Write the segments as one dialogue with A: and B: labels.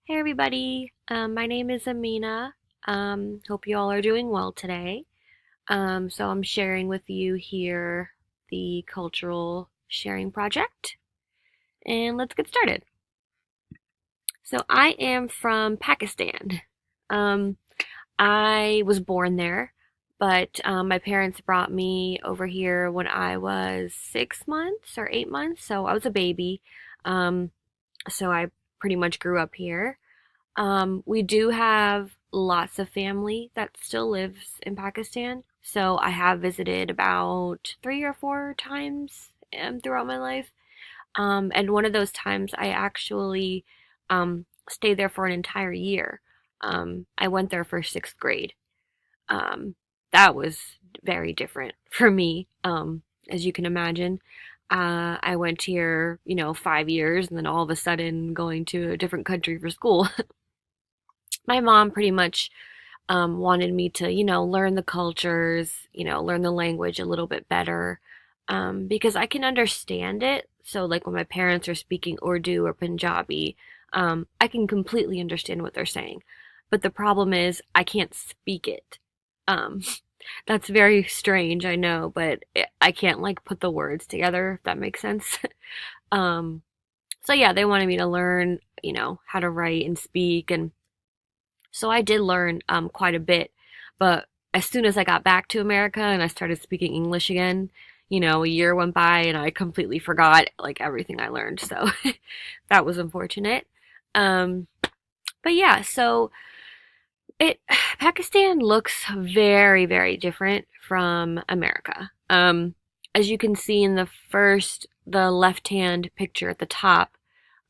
A: Hey everybody, my name is Amina. Hope you all are doing well today. So I'm sharing with you here the cultural sharing project, and let's get started. So I am from Pakistan. Um, I was born there, but my parents brought me over here when I was 6 months or 8 months, so I was a baby. Um, so I pretty much grew up here. We do have lots of family that still lives in Pakistan. So I have visited about 3 or 4 times throughout my life. And one of those times I actually stayed there for an entire year. I went there for sixth grade. Um, that was very different for me, as you can imagine. I went here, 5 years, and then all of a sudden going to a different country for school. My mom pretty much wanted me to, learn the cultures, learn the language a little bit better, because I can understand it. So, like when my parents are speaking Urdu or Punjabi, I can completely understand what they're saying. But the problem is, I can't speak it. Um, that's very strange, I know, but I can't like put the words together, if that makes sense. um, so yeah, they wanted me to learn, how to write and speak, and so I did learn quite a bit, but as soon as I got back to America and I started speaking English again, a year went by and I completely forgot like everything I learned. So that was unfortunate. Um, but yeah, so it Pakistan looks very, very different from America. As you can see in the left-hand picture at the top,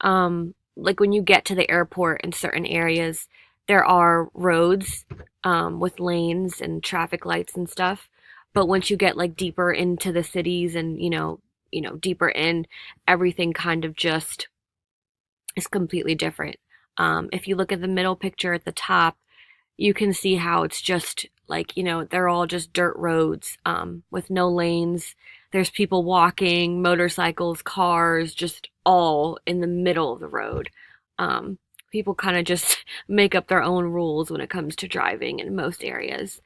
A: like when you get to the airport in certain areas, there are roads with lanes and traffic lights and stuff. But once you get like deeper into the cities and deeper in, everything kind of just is completely different. If you look at the middle picture at the top, you can see how it's just like, they're all just dirt roads with no lanes. There's people walking, motorcycles, cars, just all in the middle of the road. Um, People kind of just make up their own rules when it comes to driving in most areas.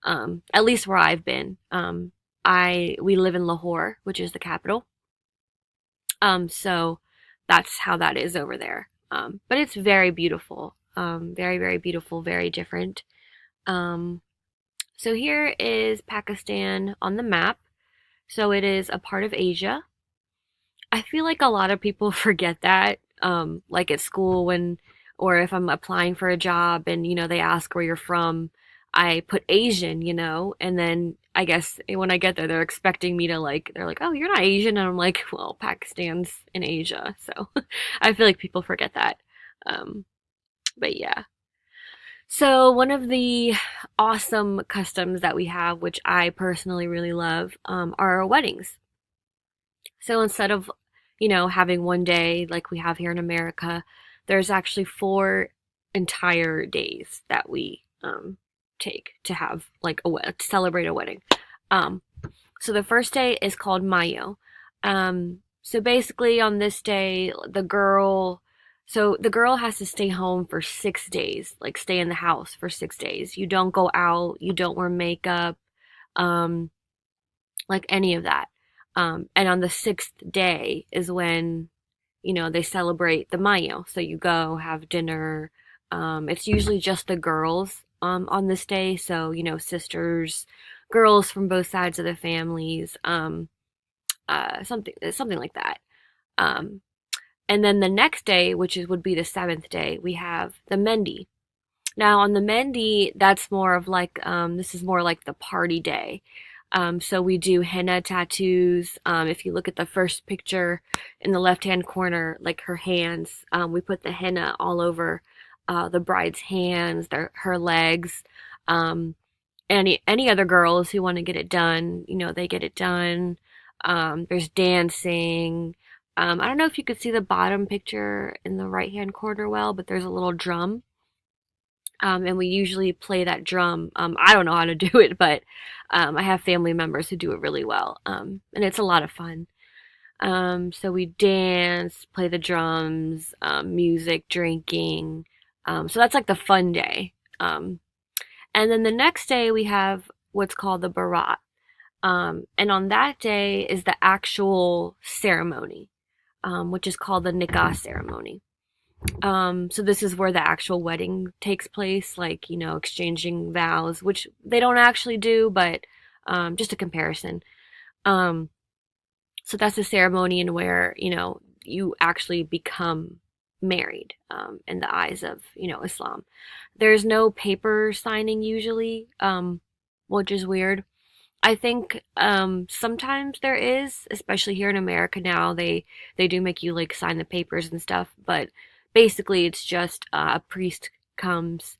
A: At least where I've been. We live in Lahore, which is the capital. So that's how that is over there. But it's very beautiful. Very, very beautiful, very different. Um, so here is Pakistan on the map. So it is a part of Asia. I feel like a lot of people forget that, like at school or if I'm applying for a job and, they ask where you're from, I put Asian, and then I guess when I get there, they're expecting me to they're like, oh, you're not Asian. And I'm like, well, Pakistan's in Asia. So I feel like people forget that. Um, but yeah. So one of the awesome customs that we have, which I personally really love, are weddings. So instead of, having one day like we have here in America, there's actually 4 entire days that we take to have like to celebrate a wedding. Um, so the first day is called Mayo. So basically on this day, the girl has to stay home for 6 days, like stay in the house for 6 days. You don't go out, you don't wear makeup, um, like any of that. And on the sixth day is when, they celebrate the Mayo. So you go have dinner. It's usually just the girls, on this day. So, sisters, girls from both sides of the families, something like that. Um, and then the next day, would be the seventh day, we have the Mendi. Now on the Mendi, that's more of like, this is more like the party day. So we do henna tattoos. If you look at the first picture in the left-hand corner, like her hands, we put the henna all over the bride's hands, her legs. Um, any other girls who want to get it done, they get it done. There's dancing. I don't know if you could see the bottom picture in the right-hand corner well, but there's a little drum. And we usually play that drum. I don't know how to do it, but I have family members who do it really well. And it's a lot of fun. So we dance, play the drums, music, drinking. So that's like the fun day. And then the next day we have what's called the Barat. And on that day is the actual ceremony, which is called the Nikah ceremony. So this is where the actual wedding takes place, like, exchanging vows, which they don't actually do, but just a comparison. Um, so that's a ceremony in where, you actually become married in the eyes of, Islam. There's no paper signing usually, which is weird. I think sometimes there is, especially here in America now. They do make you like sign the papers and stuff, but basically it's just a priest comes,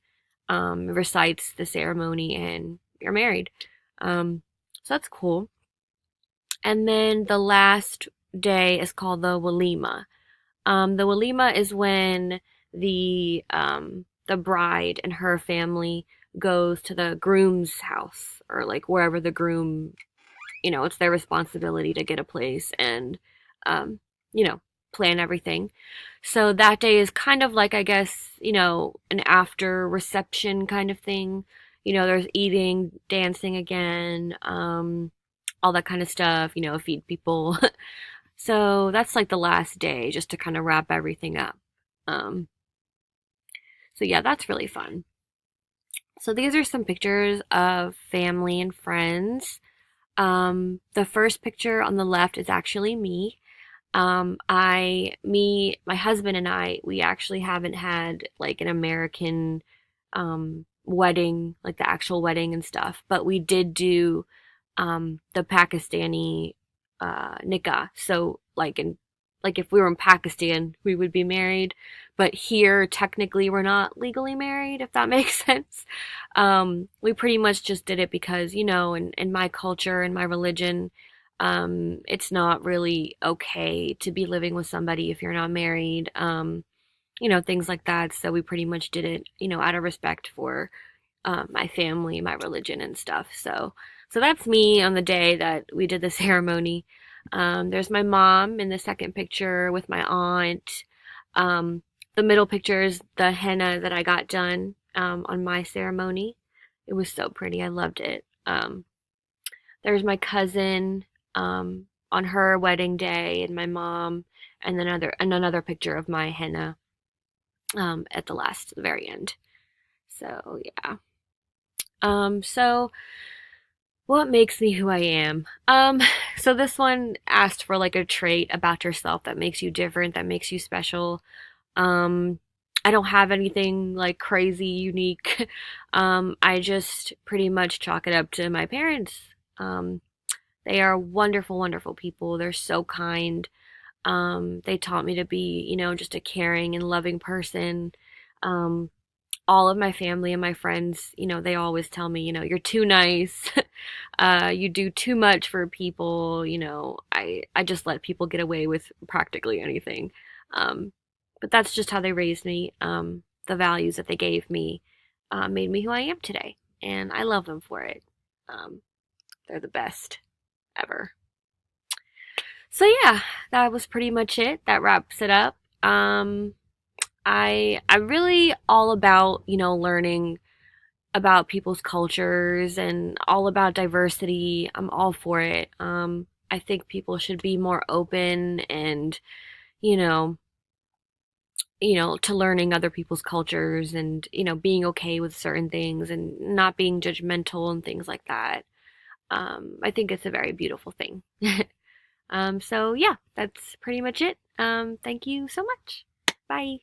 A: recites the ceremony, and you're married. So that's cool. And then the last day is called the walima. The walima is when the bride and her family goes to the groom's house, or like wherever the groom, it's their responsibility to get a place and um, you know, plan everything. So that day is kind of like, I guess, an after reception kind of thing. There's eating, dancing again, all that kind of stuff, feed people. So that's like the last day just to kind of wrap everything up. Um, so yeah, that's really fun. So these are some pictures of family and friends. The first picture on the left is actually me. My husband and I, we actually haven't had like an American, wedding, like the actual wedding and stuff, but we did do, the Pakistani, nikah. So like if we were in Pakistan, we would be married, but here technically we're not legally married, if that makes sense. We pretty much just did it because, in my culture and my religion, it's not really okay to be living with somebody if you're not married, things like that. So we pretty much did it, out of respect for my family, my religion, and stuff. So that's me on the day that we did the ceremony. There's my mom in the second picture with my aunt. Um, the middle picture is the henna that I got done on my ceremony. It was so pretty. I loved it. There's my cousin on her wedding day, and my mom, and then another picture of my henna at the very end. So yeah. So what makes me who I am? So this one asked for like a trait about yourself that makes you different, that makes you special. Um, I don't have anything like crazy unique. I just pretty much chalk it up to my parents. Um, they are wonderful, wonderful people. They're so kind. They taught me to be, just a caring and loving person. Um, all of my family and my friends, they always tell me, you're too nice. You do too much for people. I just let people get away with practically anything. Um, but that's just how they raised me. The values that they gave me made me who I am today. And I love them for it. Um, they're the best ever. So yeah, that was pretty much it. That wraps it up. I'm really all about, learning about people's cultures and all about diversity. I'm all for it. I think people should be more open and, you know, to learning other people's cultures and, being okay with certain things and not being judgmental and things like that. I think it's a very beautiful thing. So yeah, that's pretty much it. Thank you so much. Bye.